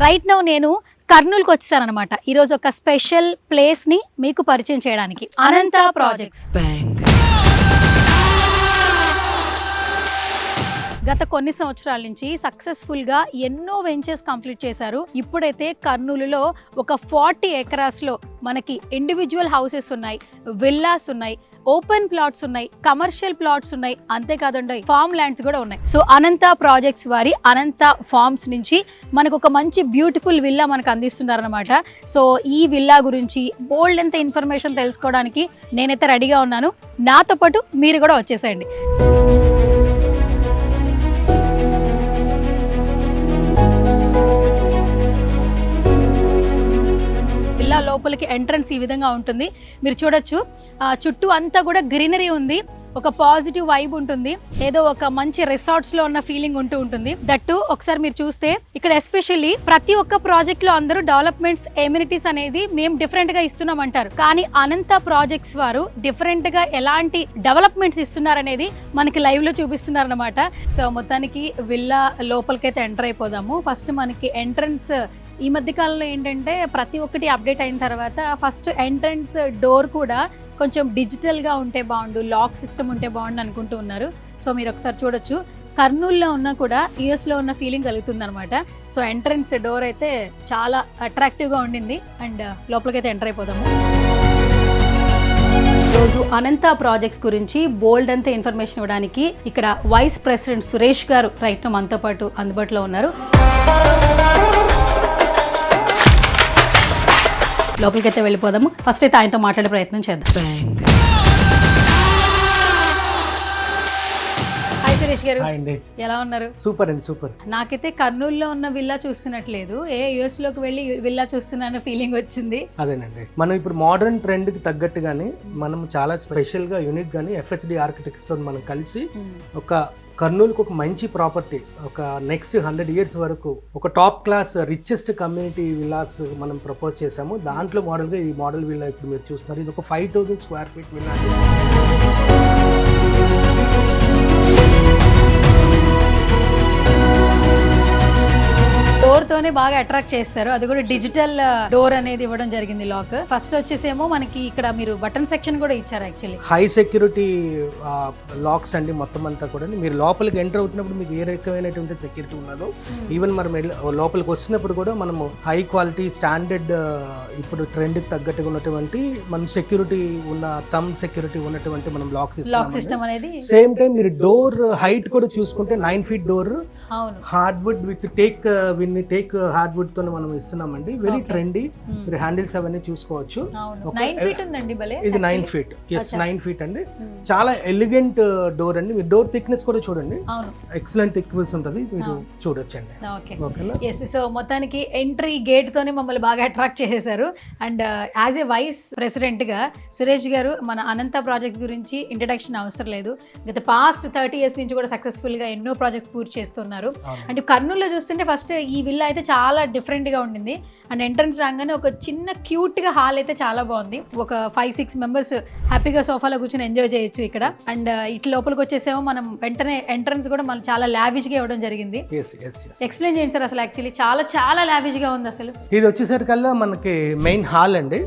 Right now నేను కర్నూలుకి వచ్చానన్నమాట. ఈరోజు ఒక స్పెషల్ ప్లేస్ని మీకు పరిచయం చేయడానికి, అనంత ప్రాజెక్ట్స్. గత కొన్ని సంవత్సరాల నుంచి సక్సెస్ఫుల్గా ఎన్నో వెంచర్స్ కంప్లీట్ చేశారు. ఇప్పుడైతే కర్నూలులో ఒక 40 ఎకరాస్లో మనకి ఇండివిజువల్ హౌసెస్ ఉన్నాయి, విల్లాస్ ఉన్నాయి, ఓపెన్ ప్లాట్స్ ఉన్నాయి, కమర్షియల్ ప్లాట్స్ ఉన్నాయి, అంతేకాదండి ఫార్మ్ ల్యాండ్స్ కూడా ఉన్నాయి. సో అనంత ప్రాజెక్ట్స్ వారి అనంత ఫార్మ్స్ నుంచి మనకు ఒక మంచి బ్యూటిఫుల్ విల్లా మనకు అందిస్తున్నారనమాట. సో ఈ విల్లా గురించి బోల్డ్ ఎంత ఇన్ఫర్మేషన్ తెలుసుకోవడానికి నేనైతే రెడీగా ఉన్నాను. నాతో పాటు మీరు కూడా వచ్చేసేయండి. లోపలికి ఎంట్రన్స్ ఈ విధంగా ఉంటుంది. మీరు చూడొచ్చు, చుట్టూ అంతా కూడా గ్రీనరీ ఉంది, ఒక పాజిటివ్ వైబ్ ఉంటుంది, ఏదో ఒక మంచి రిసార్ట్స్ లో ఉన్న ఫీలింగ్ ఉంటుంది. దట్టు ఒకసారి మీరు చూస్తే ఇక్కడ ఎస్పెషల్లీ ప్రతి ఒక్క ప్రాజెక్ట్ లో అందరూ డెవలప్మెంట్స్, ఎమ్యూనిటీస్ అనేది మేము డిఫరెంట్ గా ఇస్తున్నాం అంటారు, కానీ అనంత ప్రాజెక్ట్స్ వారు డిఫరెంట్ గా ఎలాంటి డెవలప్మెంట్స్ ఇస్తున్నారనేది మనకి లైవ్ లో చూపిస్తున్నారు అనమాట. సో మొత్తానికి విల్లా లోపలికైతే ఎంటర్ అయిపోదాము. ఫస్ట్ మనకి ఎంట్రన్స్ ఈ మధ్య కాలంలో ఏంటంటే ప్రతి ఒక్కటి అప్డేట్ అయిన తర్వాత ఫస్ట్ ఎంట్రన్స్ డోర్ కూడా కొంచెం డిజిటల్గా ఉంటే బాగుండు, లాక్ సిస్టమ్ ఉంటే బాగుండు అనుకుంటూ ఉన్నారు. సో మీరు ఒకసారి చూడొచ్చు, కర్నూలులో ఉన్నా కూడా యూఎస్లో ఉన్న ఫీలింగ్ కలుగుతుంది అనమాట. సో ఎంట్రన్స్ డోర్ అయితే చాలా అట్రాక్టివ్గా ఉండింది. అండ్ లోపలికైతే ఎంటర్ అయిపోదాము. రోజు అనంత ప్రాజెక్ట్స్ గురించి బోల్డ్ అంతా ఇన్ఫర్మేషన్ ఇవ్వడానికి ఇక్కడ వైస్ ప్రెసిడెంట్ సురేష్ గారు రైట్ మనతో పాటు అందుబాటులో ఉన్నారు. లోపలికైతే వెళ్ళిపోదాము. ఫస్ట్ అయితే ఆయనతో మాట్లాడే ప్రయత్నం చేద్దాం. హాయ్ సురేష్ గారు, ఎలా ఉన్నారు? సూపర్ అండి, సూపర్. నాకైతే కర్నూలులో ఉన్న విల్లా చూస్తున్నట్లేదు, యుఎస్ లోకి వెళ్ళి విల్లా చూస్తున్న ఫీలింగ్ వచ్చింది. అదేనండి, మనం ఇప్పుడు మోడర్న్ ట్రెండ్ కి తగ్గట్టుగానే మనం చాలా స్పెషల్ గా యూనిక్ గానీ FHD ఆర్కిటెక్ట్స్ తో మనం కలిసి ఒక కర్నూలుకు ఒక మంచి ప్రాపర్టీ, ఒక నెక్స్ట్ 100 years వరకు ఒక top class richest community villas మనం ప్రపోజ్ చేసాము. దాంట్లో మోడల్గా ఈ మోడల్ విల్లా ఇప్పుడు మీరు చూస్తున్నారు. ఇది ఒక 5000 square feet విల్లా. డోర్ తోనే బాగా అట్రాక్ట్ చేస్తారు, అది కూడా డిజిటల్ డోర్ అనేది ఇవ్వడం జరిగింది. లాక్ ఫస్ట్ వచ్చేసేమో మనకి ఇక్కడ మీరు బటన్ సెక్షన్ కూడా ఇచ్చారు. యాక్చువల్లీ హై సెక్యూరిటీ లాక్స్ అండి మొత్తం అంతా కూడా. మీరు లోపలికి ఎంటర్ అవుతున్నప్పుడు మీకు ఏ రకమైనటువంటి సెక్యూరిటీ ఉన్నదో, ఈవెన్ మనం లోపలికి వస్తున్నప్పుడు కూడా మనము హై క్వాలిటీ స్టాండర్డ్ ఇప్పుడు ట్రెండ్కి తగ్గట్టుగా ఉన్నటువంటి మనం సెక్యూరిటీ ఉన్న థంబ్ సెక్యూరిటీ ఉన్నటువంటి మనం లాక్ సిస్టమ్ అనేది. సేమ్ టైం మీరు డోర్ హైట్ కూడా చూసుకుంటే 9 feet door, hardwood with take hardwood తో మనం ఇస్తున్నామండి. Very trendy. మీరు హ్యాండిల్స్ అవన్నీ చూసుకోవచ్చు. ఇది 9 feet, ఎస్ 9 feet అండి. చాలా ఎలిగెంట్ డోర్ అండి. మీరు డోర్ థిక్నెస్ కూడా చూడండి, ఎక్సలెంట్ థిక్నెస్ ఉంటుంది, మీరు చూడొచ్చండి. సో మొత్తానికి ఎంట్రీ గేట్ తోనే మమ్మల్ని బాగా అట్రాక్ట్ చేసేసారు. And as a vice president గా సురేష్ గారు మన అనంత ప్రాజెక్ట్స్ గురించి ఇంట్రడక్షన్ అవసరం లేదు. గత పాస్ట్ 30 years నుంచి కూడా సక్సెస్ఫుల్ గా ఎన్నో ప్రాజెక్ట్స్ పూర్తి చేస్తున్నారు. అండ్ కర్నూలులో చూస్తుంటే ఫస్ట్ ఈ విల్లా అయితే చాలా డిఫరెంట్ గా ఉండింది. అండ్ ఎంట్రన్స్ రాగానే ఒక చిన్న క్యూట్ గా హాల్ అయితే చాలా బాగుంది. ఒక 5-6 members హ్యాపీగా సోఫాలో కూర్చొని ఎంజాయ్ చేయొచ్చు ఇక్కడ. అండ్ ఇట్లా లోపలికి వచ్చేసేమో మనం వెంటనే ఎంట్రన్స్ కూడా మనం చాలా లావిష్ గా ఇవ్వడం జరిగింది. ఎక్స్ప్లెయిన్ చేయండి సార్, అసలు యాక్చువల్లీ చాలా చాలా లావిష్ గా ఉంది. అసలు ఇది వచ్చేసరికల్లా మనకి మెయిన్ హాల్ అండి.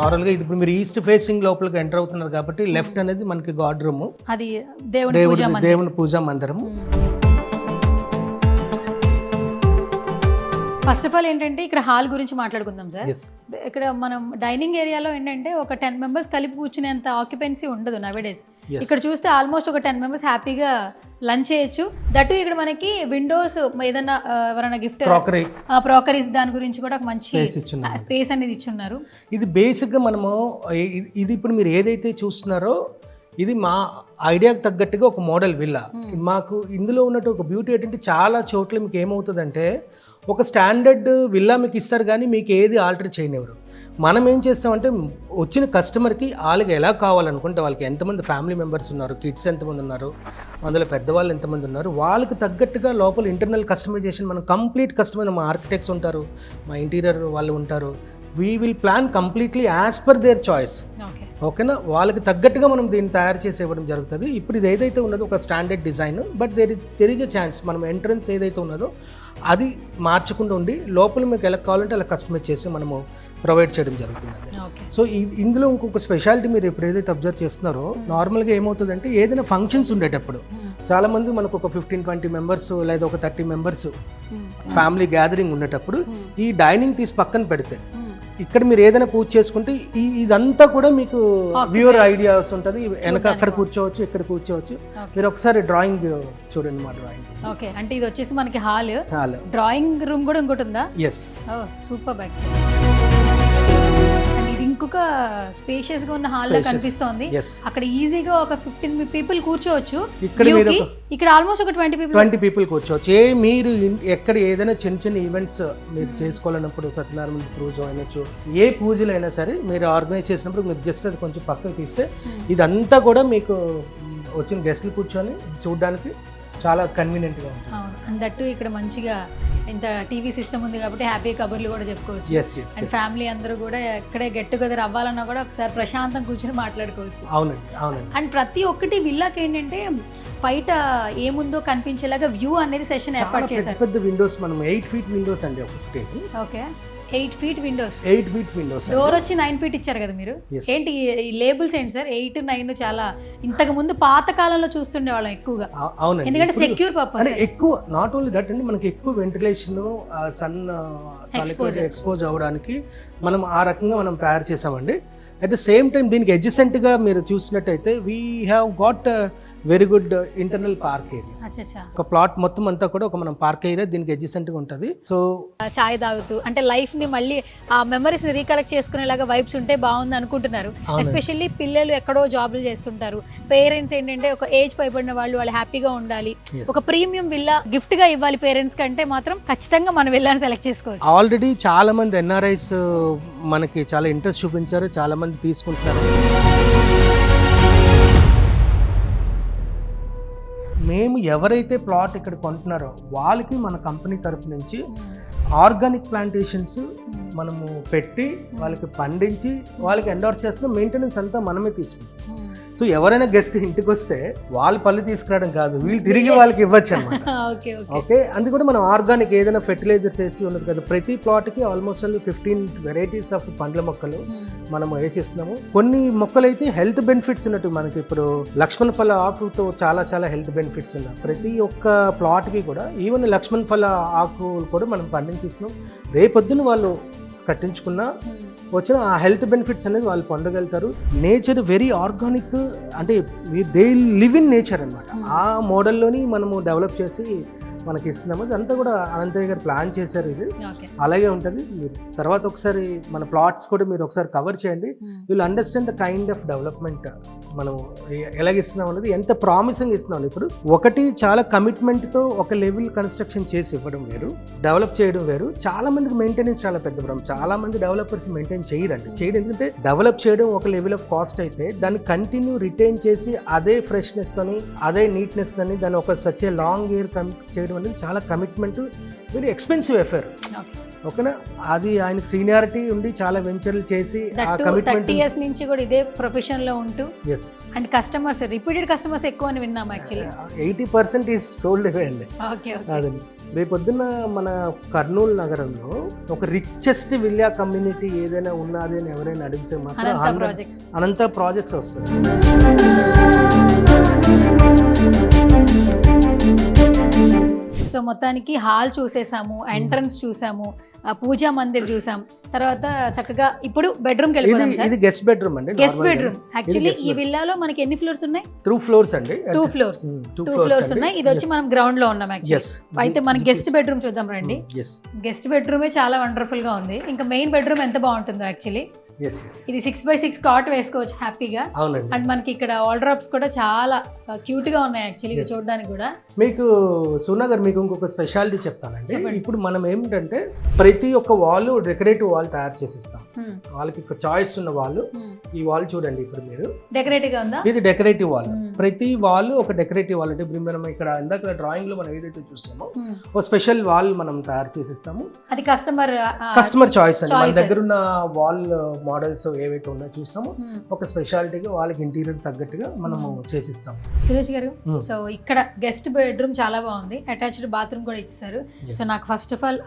నార్మల్గా ఇది ఇప్పుడు మీరు ఈస్ట్ ఫేసింగ్ లోపలికి ఎంటర్ అవుతున్నారు కాబట్టి లెఫ్ట్ అనేది మనకి గాడ్ రూమ్, అది దేవుని పూజా మందిరము. ఫస్ట్ ఆఫ్ ఆల్ ఏంటంటే ఇక్కడ హాల్ గురించి మాట్లాడుకుందాం సార్. ఇక్కడ మనం డైనింగ్ ఏరియాలో ఏంటంటే ఒక 10 members కలిపి కూర్చునేంత ఆక్యుపెన్సీ ఉండదు నవేడేస్. ఇక్కడ చూస్తే ఆల్మోస్ట్ ఒక 10 members హ్యాపీగా లంచ్ చేయొచ్చు. దట్టు ఇక్కడ మనకి విండోస్ ఏదైనా ఎవరైనా గిఫ్ట్ క్రాకరీస్ దాని గురించి కూడా మంచి స్పేస్ అనేది ఇచ్చున్నారు. ఇది బేసిక్ గా మనము ఇది ఇప్పుడు మీరు ఏదైతే చూస్తున్నారో ఇది మా ఐడియాకి తగ్గట్టుగా ఒక మోడల్ విల్లా. మాకు ఇందులో ఉన్నట్టు ఒక బ్యూటీ ఏంటంటే చాలా చోట్ల మీకు ఏమవుతుందంటే ఒక స్టాండర్డ్ విల్లా మీకు ఇస్తారు కానీ మీకు ఏది ఆల్టర్ చేయనివ్వరు. మనం ఏం చేస్తామంటే వచ్చిన కస్టమర్కి వాళ్ళకి ఎలా కావాలనుకుంటే వాళ్ళకి ఎంతమంది ఫ్యామిలీ మెంబర్స్ ఉన్నారు, కిడ్స్ ఎంతమంది ఉన్నారు, అందులో పెద్దవాళ్ళు ఎంతమంది ఉన్నారు, వాళ్ళకి తగ్గట్టుగా లోపల ఇంటర్నల్ కస్టమైజేషన్ మనం కంప్లీట్ కస్టమైజ్, మా ఆర్కిటెక్ట్స్ ఉంటారు, మా ఇంటీరియర్ వాళ్ళు ఉంటారు. We will plan completely as per their choice. ఓకేనా, వాళ్ళకి తగ్గట్టుగా మనం దీన్ని తయారు చేసి ఇవ్వడం జరుగుతుంది. ఇప్పుడు ఇది ఏదైతే ఉన్నదో ఒక standard design, but there is a chance మనం ఎంట్రన్స్ ఏదైతే ఉన్నదో అది మార్చకుండా ఉండి లోపల మీకు ఎలా కావాలంటే అలా కస్టమైజ్ చేసి మనము ప్రొవైడ్ చేయడం జరుగుతుందండి. సో ఇందులో ఇంకొక స్పెషాలిటీ మీరు ఇప్పుడు ఏదైతే అబ్జర్వ్ చేస్తున్నారో, నార్మల్గా ఏమవుతుందంటే ఏదైనా ఫంక్షన్స్ ఉండేటప్పుడు చాలా మంది మనకు ఒక 15-20 మెంబర్స్ లేదా ఒక 30 మెంబర్స్ ఫ్యామిలీ గ్యాదరింగ్ ఉండేటప్పుడు ఈ డైనింగ్ తీసి పక్కన పెడితే ఇక్కడ మీరు ఏదైనా పూజ చేసుకుంటే ఇదంతా కూడా మీకు వ్యూవర్ ఐడియాస్ ఉంటుంది. వెనక అక్కడ కూర్చోవచ్చు, ఇక్కడ కూర్చోవచ్చు. మీరు ఒకసారి డ్రాయింగ్ చూడండి, మా డ్రాయింగ్. ఓకే, అంటే ఇది వచ్చేసి మనకి హాల్, డ్రాయింగ్ రూమ్ కూడా ఇంకోటి ఉందా? ఎస్. Super actually. ఇది ఇంకొక స్పేషియస్ గా ఉన్న హాల్ లా కనిపిస్తోంది. అక్కడ ఈజీగా ఒక 15 పీపుల్ కూర్చోవచ్చు. ఇక్కడ ఆల్మోస్ట్ ఒక 20 పీపుల్ కూర్చోవచ్చు. మీరు ఎక్కడ ఏదైనా చిన్న చిన్న ఈవెంట్స్ మీరు చేసుకోవాలన్నప్పుడు, సత్యనారాయణ పూజ అయినచ్చు, ఏ పూజలైనా సరే మీరు ఆర్గనైజ్ చేసినప్పుడు మీరు జస్ట్ అది కొంచెం పక్కకు తీస్తే ఇదంతా కూడా మీకు వచ్చిన గెస్ట్లు కూర్చొని చూడడానికి చాలా కన్వీనియంట్గా ఉంటుంది. అండ్ దట్టు ఇక్కడ మంచిగా ఇంత టీవీ సిస్టమ్ ఉంది కాబట్టి హ్యాపీ కబుర్లు కూడా చెప్పుకోవచ్చు. అండ్ ఫ్యామిలీ అందరూ కూడా ఎక్కడే గెట్ టుగెదర్ అవ్వాలన్నా కూడా ఒకసారి ప్రశాంతం కూర్చొని మాట్లాడుకోవచ్చు. అవునండి. అండ్ ప్రతి ఒక్కటి విల్లాకి ఏంటంటే బయట ఏముందో కనిపించేలాగా వ్యూ అనేది సెషన్ ఏర్పాటు చేశారు. పెద్ద విండోస్, మనం 8 ఫీట్ విండోస్ అండి ఒకటి. Okay, 8 feet Windows. డోర్ వచ్చి 9 ఫీట్ ఇచ్చారు కదా మీరు. ఏంటి ఈ లేబుల్స్ ఏంటి సార్? 8, 9 చాలా ఇంతకు ముందు పాత కాలంలో చూస్తుండే వాళ్ళం ఎక్కువగా. అవునండి, ఎందుకంటే సెక్యూర్ పర్పస్ ఎక్కువ. నాట్ ఓన్లీ దట్ అండి, మనకి ఎక్కువ వెంటిలేషన్, సన్ ఎక్స్పోజ్ అవ్వడానికి మనం ఆ రకంగా మనం తయారు చేసామండి. అట్ ద సేమ్ టైం దీనికి అడ్జసెంట్గా మీరు చూసినట్టయితే we have got very good internal park area. ఒక ప్లాట్ మొత్తం అంతా కూడా ఒక మనం పార్క్ ఏరియా దీనికి అడ్జసెంట్గా ఉంటుంది. సో చాయ్ తాగుతూ అంటే లైఫ్ ని మళ్ళీ ఆ మెమరీస్ రీకలెక్ట్ చేసుకునేలాగా వైబ్స్ ఉంటే బాగుంది అనుకుంటున్నారు. ఎస్పెషల్లీ పిల్లలు ఎక్కడో జాబులు చేస్తుంటారు, పేరెంట్స్ ఏంటంటే ఒక ఏజ్ పైబడిన వాళ్ళు హ్యాపీగా ఉండాలి, ఒక ప్రీమియం విల్లా గిఫ్ట్ గా ఇవ్వాలి పేరెంట్స్ కంటే మాత్రం ఖచ్చితంగా మనం విల్లాని సెలెక్ట్ చేసుకోవచ్చు. ఆల్రెడీ చాలా మంది ఎన్ఆర్ఐస్ మనకి చాలా ఇంట్రెస్ట్ చూపించారు, చాలా మంది తీసుకుంటున్నారు. మేము ఎవరైతే ప్లాట్ ఇక్కడ కొంటున్నారో వాళ్ళకి మన కంపెనీ తరపు నుంచి ఆర్గానిక్ ప్లాంటేషన్స్ మనము పెట్టి వాళ్ళకి పండించి వాళ్ళకి ఎండోర్స్ చేస్తున్న మెయింటెనెన్స్ అంతా మనమే తీసుకుంటాం. సో ఎవరైనా గెస్ట్ ఇంటికి వస్తే వాళ్ళు పళ్ళు తీసుకురావడం కాదు, వీళ్ళు తిరిగి వాళ్ళకి ఇవ్వచ్చు అనమాట. ఓకే, అందుకు కూడా మనం ఆర్గానిక్ ఏదైనా ఫెర్టిలైజర్స్ వేసి ఉన్నది కదా. ప్రతి ప్లాట్కి ఆల్మోస్ట్ 15 వెరైటీస్ ఆఫ్ పండ్ల మొక్కలు మనం వేసిస్తున్నాము. కొన్ని మొక్కలు అయితే హెల్త్ బెనిఫిట్స్ ఉన్నట్టు, మనకి ఇప్పుడు లక్ష్మణ ఫల ఆకుతో చాలా చాలా హెల్త్ బెనిఫిట్స్ ఉన్నాయి. ప్రతి ఒక్క ప్లాట్కి కూడా ఈవెన్ లక్ష్మణ ఫల ఆకులు కూడా మనం పండించేస్తున్నాం. రేపొద్దున వాళ్ళు కట్టించుకున్న వచ్చిన ఆ హెల్త్ బెనిఫిట్స్ అనేది వాళ్ళు పొందగలుగుతారు. నేచర్ వెరీ ఆర్గానిక్, అంటే దే లివ్ ఇన్ నేచర్ అనమాట. ఆ మోడల్లోని మనము డెవలప్ చేసి మనకి ఇస్తున్నాము. అదంతా కూడా అనంతయ్య గారు ప్లాన్ చేశారు. ఇది అలాగే ఉంటుంది. మీరు తర్వాత ఒకసారి మన ప్లాట్స్ కూడా మీరు ఒకసారి కవర్ చేయండి. Will understand the kind of development మనం ఎలాగిస్తున్నాం అనేది, ఎంత ప్రామిసింగ్ ఇస్తున్నాం. ఇప్పుడు ఒకటి చాలా కమిట్మెంట్తో ఒక లెవెల్ కన్స్ట్రక్షన్ చేసి ఇవ్వడం వేరు, డెవలప్ చేయడం వేరు. చాలా మందికి మెయింటెనెన్స్ చాలా పెద్ద ప్రాబ్లం. చాలా మంది డెవలపర్స్ మెయింటైన్ చేయడం, ఎందుకంటే డెవలప్ చేయడం ఒక లెవెల్ ఆఫ్ కాస్ట్ అయితే దాన్ని కంటిన్యూ రిటైన్ చేసి అదే ఫ్రెష్నెస్ తోని అదే నీట్నెస్ తోని దాన్ని ఒక సచ్ ఏ లాంగ్ ఇయర్ చేయడం అనేది చాలా కమిట్మెంట్, వెరీ ఎక్స్పెన్సివ్ ఎఫైర్. ఓకేనా, అది ఆయనకు సీనియారిటీ ఉండి చాలా వెంచర్లు చేసి ఆ కమిట్మెంట్ 30 years నుంచి కూడా ఇదే ప్రొఫెషన్ లో ఉంటూ. అండ్ కస్టమర్స్ రిపీటెడ్ కస్టమర్స్ ఎక్కువ అని విన్నాం. యాక్చువల్లీ 80% ఈజ్ సోల్డ్ అవే అండి. అదండి, రేపొద్దున మన కర్నూలు నగరంలో ఒక రిచెస్ట్ విల్లా కమ్యూనిటీ ఏదైనా ఉన్నది అని ఎవరైనా అడిగితే మాత్రం అనంత ప్రాజెక్ట్స్ వస్తాయి. సో మొత్తానికి హాల్ చూసేసాము, ఎంట్రన్స్ చూసాము, పూజా మందిర్ చూసాం, తర్వాత చక్కగా ఇప్పుడు బెడ్రూమ్ కి వెళ్ళిపోదాం సార్. ఇది గెస్ట్ బెడ్రూమ్ అండి. Guest bedroom. యాక్చువల్లీ ఈ విల్లాలో మనకి ఎన్ని ఫ్లోర్స్ ఉన్నాయి? 2 floors అండి. 2 floors ఉన్నాయి. ఇది వచ్చి మనం గ్రౌండ్ లో ఉన్నాం యాక్చువల్లీ. అయితే మన గెస్ట్ బెడ్రూమ్ చూద్దాం రండి. గెస్ట్ బెడ్రూమే చాలా వండర్ఫుల్ గా ఉంది. ఇంకా మెయిన్ బెడ్రూమ్ ఎంత బాగుంటుందో యాక్చువల్లీ. ఇది 6x6 కాట్ వేసుకోవచ్చు హ్యాపీగా. అండ్ మనకి ఇక్కడ వాల్డ్రాప్స్ కూడా చాలా క్యూట్ గా ఉన్నాయి యాక్చువల్లీ ఇవి చూడడానికి కూడా. మీకు సునగర్ మీకు ఇంకొక స్పెషాలిటీ చెప్తానండి. ఇప్పుడు మనం ఏమిటంటే ప్రతి ఒక్క వాల్ డెకరేటివ్ వాల్ తయారు చేసిస్తాం. వాళ్ళకి చాయిస్ ఉన్న వాళ్ళు ఈ వాల్ చూడండి. ఇప్పుడు మీరు డెకరేటివ్ గా ఉందా? ఇది డెకరేటివ్ వాల్. ప్రతి వాల్ ఒక డెకరేటివ్ వాల్, అంటే ఇప్పుడు మనం ఇక్కడ ఇందాక డ్రాయింగ్ లో మనం ఏదైతే చూస్తామో ఒక స్పెషల్ వాల్ మనం తయారు చేసిస్తాము. అది కస్టమర్ చాయిస్ అండి. మన దగ్గర ఉన్న వాల్ మోడల్స్ ఏవైతే ఉన్నాయో చూస్తామో ఒక స్పెషాలిటీగా వాళ్ళకి ఇంటీరియర్ తగ్గట్టుగా మనము చేసిస్తాము. సురేష్ గారు, సో ఇక్కడ గెస్ట్ బెడ్రూమ్ చాలా బాగుంది, అటాచ్డ్ బాత్రూమ్ కూడా ఇచ్చారు. సో నాకు ఫస్ట్ ఆఫ్ ఆల్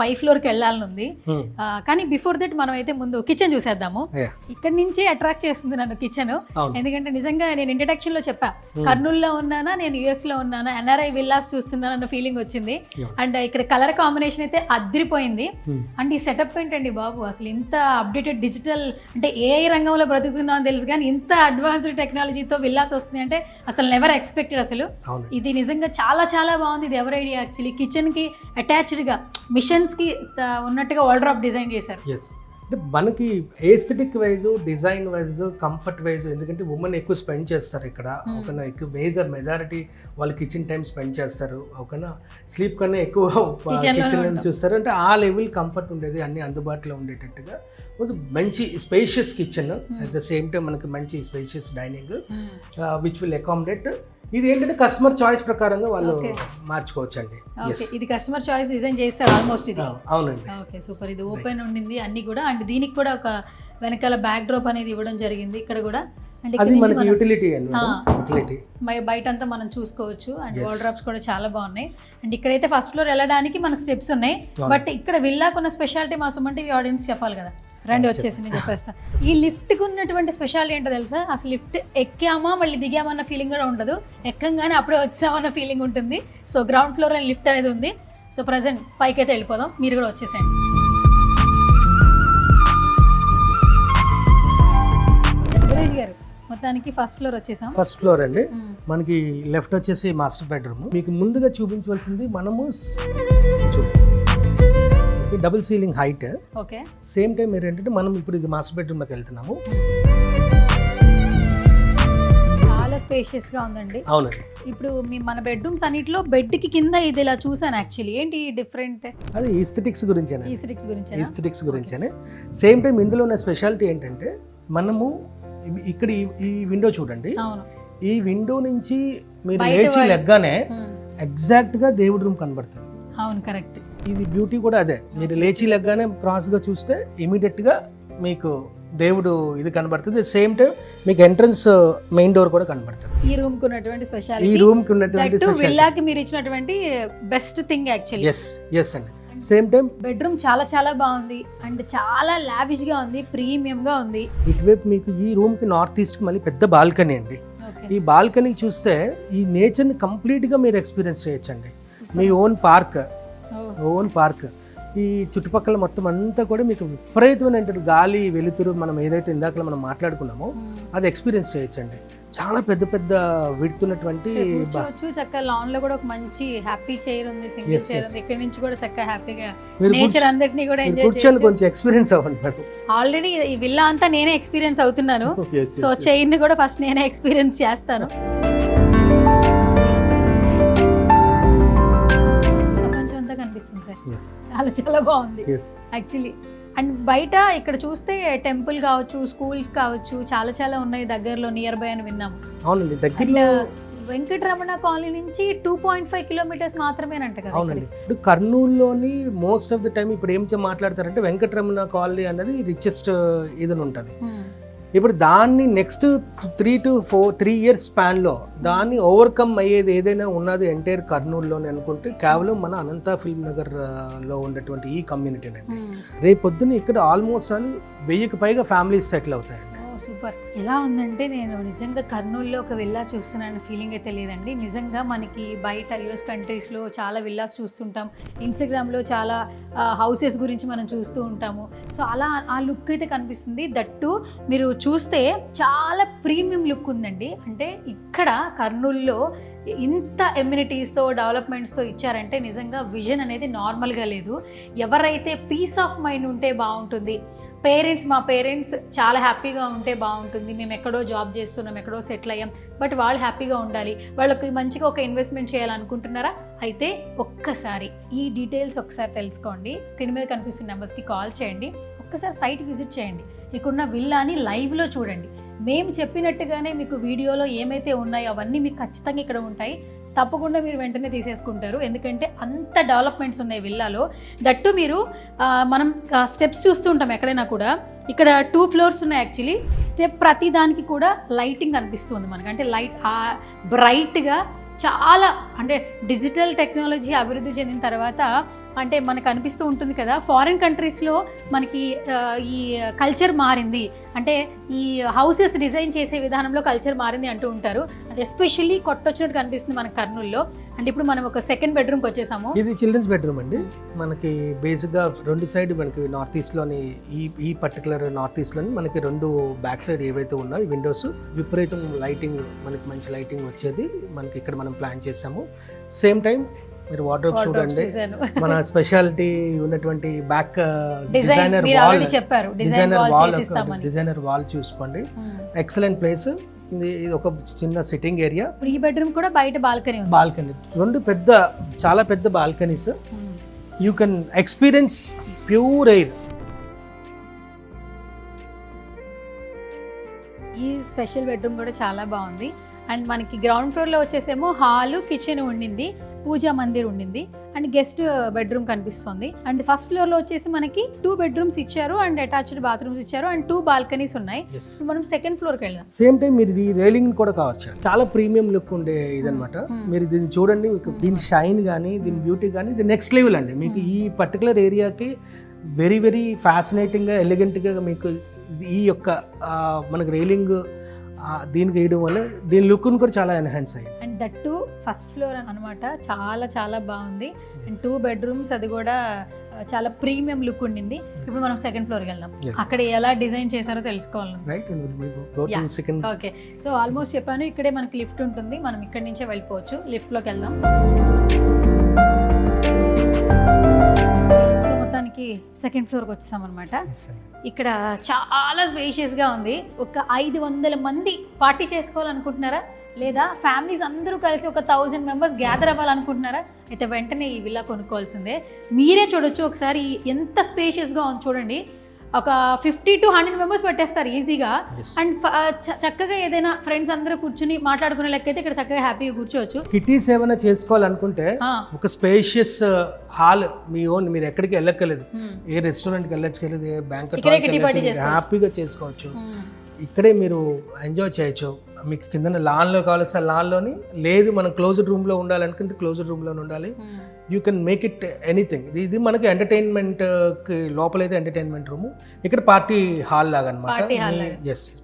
పై ఫ్లోర్ కి వెళ్ళాలని ఉంది, కానీ బిఫోర్ దట్ మనం అయితే ముందు కిచెన్ చూసేద్దాము. ఇక్కడ నుంచి అట్రాక్ట్ చేస్తుంది నన్ను కిచెన్, ఎందుకంటే నిజంగా నేను ఇంట్రడక్షన్ లో చెప్పా కర్నూలులో ఉన్నానా నేను యుఎస్ లో ఉన్నానా, ఎన్ఆర్ఐ విల్లాస్ చూస్తున్నాను అన్న ఫీలింగ్ వచ్చింది. అండ్ ఇక్కడ కలర్ కాంబినేషన్ అయితే అదిరిపోయింది. అండ్ ఈ సెటప్ ఏంటండి బాబు, అసలు ఇంత అప్డేటెడ్ డిజిటల్, అంటే ఏఐ రంగంలో బ్రతుకుతున్నాం అని తెలుసు, కానీ ఇంత అడ్వాన్స్డ్ టెక్నాలజీతో విల్లాస్ వస్తుంది అంటే అసలు నెవర్ ఎక్స్పెక్టెడ్. అసలు ఇది నిజంగా చాలా చాలా బాగుంది. ఇది ఎవరి ఐడియా యాక్చువల్లీ? కిచెన్ కి అటాచ్డ్ గా మిషన్స్ కి ఉన్నట్టుగా వాల్డ్రాప్ డిజైన్ చేశారు. అంటే మనకి aesthetic wise, design wise, comfort wise, ఎందుకంటే ఉమెన్ ఎక్కువ స్పెండ్ చేస్తారు ఇక్కడ, ఓకేనా, ఎక్కువ మేజర్ మెజారిటీ వాళ్ళు కిచెన్ టైం స్పెండ్ చేస్తారు, ఓకేనా, స్లీప్ కన్నా ఎక్కువ కిచెన్ చూస్తారు. అంటే ఆ లెవెల్ కంఫర్ట్ ఉండేది, అన్ని అందుబాటులో ఉండేటట్టుగా మంచి spacious kitchen, at the same time మనకి మంచి spacious dining which will accommodate. ఇది ఏంటంటే కస్టమర్ చాయిస్ ప్రకారంగా వాళ్ళు మార్చుకోవచ్చు అండి. ఇది కస్టమర్ చాయిస్ డిజైన్ చేస్తారు ఆల్మోస్ట్ ఇది. అవునండి. Okay, super. ఇది ఓపెన్ ఉండింది అన్ని కూడా, అండ్ దీనికి కూడా ఒక వెనకాల బ్యాక్ డ్రాప్ అనేది ఇవ్వడం జరిగింది ఇక్కడ కూడా. అండ్ యూటిలిటీ బయట అంతా మనం చూసుకోవచ్చు. అండ్ వాల్డ్రాప్స్ కూడా చాలా బాగున్నాయి. అండ్ ఇక్కడైతే ఫస్ట్ ఫ్లోర్ వెళ్ళడానికి మనకు స్టెప్స్ ఉన్నాయి, బట్ ఇక్కడ విల్లాకున్న స్పెషాలిటీ మా సుమన్ టీవీ ఆడియన్స్ చెప్పాలి కదా. రండి వచ్చేసి నేను చెప్పేస్తా. ఈ లిఫ్ట్కి ఉన్నటువంటి స్పెషాలిటీ ఏంటో తెలుసా? అసలు లిఫ్ట్ ఎక్కామా మళ్ళీ దిగామన్న ఫీలింగ్ కూడా ఉండదు, ఎక్కంగానే అప్పుడే వచ్చామన్న ఫీలింగ్ ఉంటుంది. సో గ్రౌండ్ ఫ్లోర్ అని లిఫ్ట్ అనేది ఉంది. సో ప్రజెంట్ పైకి అయితే వెళ్ళిపోదాం, మీరు కూడా వచ్చేసేయండి. సురేష్ గారు, మొత్తానికి ఫస్ట్ ఫ్లోర్ వచ్చేసాం. ఫస్ట్ ఫ్లోర్ అండి. మనకి లెఫ్ట్ వచ్చేసి మాస్టర్ బెడ్రూమ్. మీకు ముందుగా చూపించవలసింది మనము double ceiling height. Okay, same time మీరు ఏంటంటే మనం ఇప్పుడు ఇది మాస్టర్ బెడ్రూమ్ లోకి వెళ్తున్నాము. చాలా స్పేషియస్ గా ఉందండి. అవునండి. ఇప్పుడు మన బెడ్రూమ్స్ అన్నిట్లో బెడ్ కి కింద ఇది ఇలా చూసాను యాక్చువల్లీ. ఏంటి డిఫరెంట్? అది ఈస్థెటిక్స్ గురించేనే. ఈస్థెటిక్స్ గురించేనే. సేమ్ టైం ఇందులో ఉన్న స్పెషాలిటీ ఏంటంటే మనము ఇక్కడ ఈ విండో చూడండి. ఈ విండో నుంచి మీరు లేచి లెగ్గానే ఎగ్జాక్ట్ గా దేవుడి రూమ్ కనబడుతుంది. అవును, కరెక్ట్. ఇది బ్యూటీ కూడా అదే. మీరు లేచి లెగ్గానే క్రాస్ గా చూస్తే ఇమీడియట్ గా మీకు దేవుడు ఇది కనబడుతుంది. సేమ్ టైం మీకు ఎంట్రన్స్ మెయిన్ డోర్ కూడా కనబడుతుంది. ఈ రూమ్ కు ఉన్నటువంటి స్పెషాలిటీ, ఈ రూమ్ కు ఉన్నటువంటి స్పెషాలిటీ, విల్లాకి మీరు ఇచ్చినటువంటి బెస్ట్ థింగ్ యాక్చువల్లీ. yes అండి. సేమ్ టైం బెడ్రూమ్ చాలా చాలా బాగుంది అండ్ చాలా లావిష్ గా ఉంది, ప్రీమియం గా ఉంది. ఇటువైపు మీకు ఈ రూమ్ కి నార్త్ ఈస్ట్ కి మళ్ళీ పెద్ద బాల్కనీ అండి. ఈ బాల్కనీ చూస్తే ఈ నేచర్ ని కంప్లీట్ గా మీరు ఎక్స్పీరియన్స్ చేయొచ్చండి. మీ ఓన్ పార్క్, ఈ చుట్టుపక్కల మొత్తం అంతా కూడా మీకు విపరీతమైన గాలి, వెలుతురు, మనం ఏదైతే ఇందాక మనం మాట్లాడుకున్నామో అది ఎక్స్పీరియన్స్ చేయొచ్చండి. చాలా పెద్ద పెద్ద విడుతున్నటువంటి చక్కగా లాన్ లో కూడా ఒక మంచి హ్యాపీ చైర్ ఉంది, సింగిల్ చైర్ ఉంది. ఇక్కడ నుంచి కూడా చక్కగా హ్యాపీగా నేచర్ అందరినీ కూడా ఎంజాయ్ చేయొచ్చు. కొంచెం ఎక్స్పీరియన్స్ అవ్వండి. ఆల్రెడీ ఈ విల్లా అంతా నేనే ఎక్స్పీరియన్స్ అవుతున్నాను. సో చైర్ ని కూడా ఫస్ట్ నేనే ఎక్స్పీరియన్స్ చేస్తాను. ప్రపంచం అంతా కనిపిస్తుంది సార్, చాలా చాలా బాగుంది యాక్చువల్లీ. అండ్ బయట ఇక్కడ చూస్తే టెంపుల్ కావచ్చు, స్కూల్స్ కావచ్చు, చాలా చాలా ఉన్నాయి దగ్గరలో, నియర్ బై అని విన్నాము. అవునండి, దగ్గరలో వెంకటరమణ కాలనీ నుంచి 2.5 కిలోమీటర్స్ మాత్రమేనంట కదా. అవునండి. ఇప్పుడు కర్నూలులోని మోస్ట్ ఆఫ్ ద టైం ఇప్పుడు ఏం మాట్లాడతారంటే వెంకటరమణ కాలనీ అన్నది రిచెస్ట్ ఇది ఉంటుంది. ఇప్పుడు దాన్ని నెక్స్ట్ 3 to 3 years స్పాన్లో దాన్ని ఓవర్కమ్ అయ్యేది ఏదైనా ఉన్నది ఎంటైర్ కర్నూలులోనే అనుకుంటే కేవలం మన అనంత ఫిల్మ్ నగర్లో ఉన్నటువంటి ఈ కమ్యూనిటీనండి. రేపు పొద్దున్న ఇక్కడ ఆల్మోస్ట్ 1000కి పైగా ఫ్యామిలీస్ సెటిల్ అవుతాయండి. సూపర్. ఎలా ఉందంటే నేను నిజంగా కర్నూలులో ఒక విల్లా చూస్తున్నాను ఫీలింగ్ అయితే లేదండి. నిజంగా మనకి బయట యుఎస్ కంట్రీస్లో చాలా విల్లాస్ చూస్తుంటాం, ఇన్స్టాగ్రామ్లో చాలా హౌసెస్ గురించి మనం చూస్తూ ఉంటాము. సో అలా ఆ లుక్ అయితే కనిపిస్తుంది. దట్టు మీరు చూస్తే చాలా ప్రీమియం లుక్ ఉందండి. అంటే ఇక్కడ కర్నూలులో ఇంత ఎమ్యూనిటీస్తో డెవలప్మెంట్స్తో ఇచ్చారంటే నిజంగా విజన్ అనేది నార్మల్గా లేదు. ఎవరైతే పీస్ ఆఫ్ మైండ్ ఉంటే బాగుంటుంది, మా పేరెంట్స్ చాలా హ్యాపీగా ఉంటే బాగుంటుంది, మేము ఎక్కడో జాబ్ చేస్తున్నాం, ఎక్కడో సెటిల్ అయ్యాం, బట్ వాళ్ళు హ్యాపీగా ఉండాలి, వాళ్ళకి మంచిగా ఒక ఇన్వెస్ట్మెంట్ చేయాలనుకుంటున్నారా? అయితే ఒక్కసారి ఈ డీటెయిల్స్ ఒకసారి తెలుసుకోండి. స్క్రీన్ మీద కనిపిస్తున్న నెంబర్స్కి కాల్ చేయండి, ఒక్కసారి సైట్ విజిట్ చేయండి, ఇక్కడున్న విల్లాని లైవ్లో చూడండి. మేము చెప్పినట్టుగానే మీకు వీడియోలో ఏమైతే ఉన్నాయో అవన్నీ మీకు ఖచ్చితంగా ఇక్కడ ఉంటాయి. తప్పకుండా మీరు వెంటనే తీసేసుకుంటారు, ఎందుకంటే అంత డెవలప్మెంట్స్ ఉన్నాయి విల్లాలో. దట్టు మీరు మనం స్టెప్స్ చూస్తూ ఉంటాం ఎక్కడైనా కూడా, ఇక్కడ 2 floors ఉన్నాయి యాక్చువల్లీ. స్టెప్ ప్రతి దానికి కూడా లైటింగ్ అనిపిస్తుంది మనకు, అంటే లైట్ బ్రైట్గా చాలా, అంటే డిజిటల్ టెక్నాలజీ అభివృద్ధి చెందిన తర్వాత అంటే మనకు అనిపిస్తూ ఉంటుంది కదా, ఫారిన్ కంట్రీస్లో మనకి ఈ కల్చర్ మారింది, అంటే ఈ హౌసెస్ డిజైన్ చేసే విధానంలో కల్చర్ మారింది అంటూ ఉంటారు. అది ఎస్పెషల్లీ కొట్టొచ్చినట్టు కనిపిస్తుంది మన కర్నూలులో. అంటే ఇప్పుడు మనం ఒక సెకండ్ బెడ్రూమ్కి వచ్చేసాము. ఇది చిల్డ్రన్స్ బెడ్రూమ్ అండి. మనకి బేసిక్గా 2 సైడ్ మనకి నార్త్ ఈస్ట్లోని ఈ పర్టికులర్ నార్త్ ఈస్ట్లోని మనకి 2 బ్యాక్ సైడ్ ఏవైతే ఉన్నాయో విండోస్ విపరీతం లైటింగ్, మనకి మంచి లైటింగ్ వచ్చేది మనకి ఇక్కడ మనం ప్లాన్ చేసాము. సేమ్ టైం మీరు వార్డ్రోబ్ చూడండి, మన స్పెషాలిటీ ఉన్నటువంటి బ్యాక్ డిజైనర్ వాల్ చూసుకోండి. Excellent place. ఇది ఒక చిన్న సిట్టింగ్ ఏరియా. ఈ బెడ్రూమ్ కూడా బయట బాల్కనీ, 2 చాలా పెద్ద balconies. You can experience pure air. ఈ స్పెషల్ బెడ్రూమ్ కూడా చాలా బాగుంది. అండ్ మనకి గ్రౌండ్ ఫ్లోర్లో వచ్చేసేమో హాలు, కిచెన్ ఉండింది, పూజా మందిర్ ఉండింది, అండ్ గెస్ట్ బెడ్రూమ్ కనిపిస్తుంది. అండ్ ఫస్ట్ ఫ్లోర్లో వచ్చేసి మనకి 2 bedrooms ఇచ్చారు, అండ్ అటాచ్డ్ బాత్రూమ్స్ ఇచ్చారు, అండ్ 2 balconies ఉన్నాయి. మనం సెకండ్ ఫ్లోర్కి వెళ్దాం. సేమ్ టైం మీరు ఈ రైలింగ్ కూడా కావచ్చు, చాలా ప్రీమియం లుక్ ఉండే ఇదనమాట. మీరు దీన్ని చూడండి, దీని షైన్ కానీ దీని బ్యూటీ కానీ ఇది నెక్స్ట్ లెవెల్ అండి. మీకు ఈ పర్టికులర్ ఏరియాకి వెరీ వెరీ ఫ్యాసినేటింగ్గా, ఎలిగెంట్గా మీకు ఈ యొక్క మనకి రైలింగ్ దీనికి వేయడం వల్ల దీని లుక్ కూడా చాలా ఎన్హాన్స్ అయ్యింది. అండ్ దట్టు ఫస్ట్ ఫ్లోర్ అనమాట, చాలా చాలా బాగుంది. అండ్ 2 bedrooms, అది కూడా చాలా ప్రీమియం లుక్ ఉండింది. ఇప్పుడు మనం సెకండ్ ఫ్లోర్కి వెళ్దాం, అక్కడ ఎలా డిజైన్ చేశారో తెలుసుకోవాలి. ఓకే, సో ఆల్మోస్ట్ చెప్పాను, ఇక్కడే మనకి లిఫ్ట్ ఉంటుంది, మనం ఇక్కడి నుంచే వెళ్ళిపోవచ్చు. లిఫ్ట్లోకి వెళ్దాం. సో మొత్తానికి సెకండ్ ఫ్లోర్కి వచ్చేసాం అనమాట. ఇక్కడ చాలా స్పేషియస్గా ఉంది. ఒక 500 మంది పార్టీ చేసుకోవాలనుకుంటున్నారా, లేదా ఫ్యామిలీస్ అందరూ కలిసి ఒక 1000 members గ్యాదర్ అవ్వాలనుకుంటున్నారా, అయితే వెంటనే ఈ విల్లా కొనుక్కోవాల్సిందే. మీరే చూడొచ్చు ఒకసారి ఎంత స్పేషియస్గా ఉంది చూడండి. ఒక 50 to 100 members పెట్టేస్తారు ఈజీగా. అండ్ చక్కగా ఏదైనా ఫ్రెండ్స్ అందరూ కూర్చుని మాట్లాడుకునే లెక్క అయితే ఇక్కడ చక్కగా హ్యాపీగా కూర్చోవచ్చు. కిటీస్ ఏమైనా చేసుకోవాలనుకుంటే ఒక స్పేషియస్ హాల్ మీ ఓన్, మీరు ఎక్కడికి వెళ్ళక్కర్లేదు, ఏ రెస్టారెంట్కి వెళ్ళక్కర్లేదు, ఏ బ్యాంక్ హ్యాపీగా చేసుకోవచ్చు. ఇక్కడే మీరు ఎంజాయ్ చేయొచ్చు. మీకు కింద లాన్లో కావాల్సిన లాన్లోని, లేదు మనం క్లోజ్డ్ రూమ్లో ఉండాలనుకుంటే క్లోజ్డ్ రూమ్లో ఉండాలి. You can make it anything. ఇది మనకి ఎంటర్టైన్మెంట్కి లోపలైతే ఎంటర్టైన్మెంట్ రూమ్, ఇక్కడ పార్టీ హాల్ లాగా అనమాట.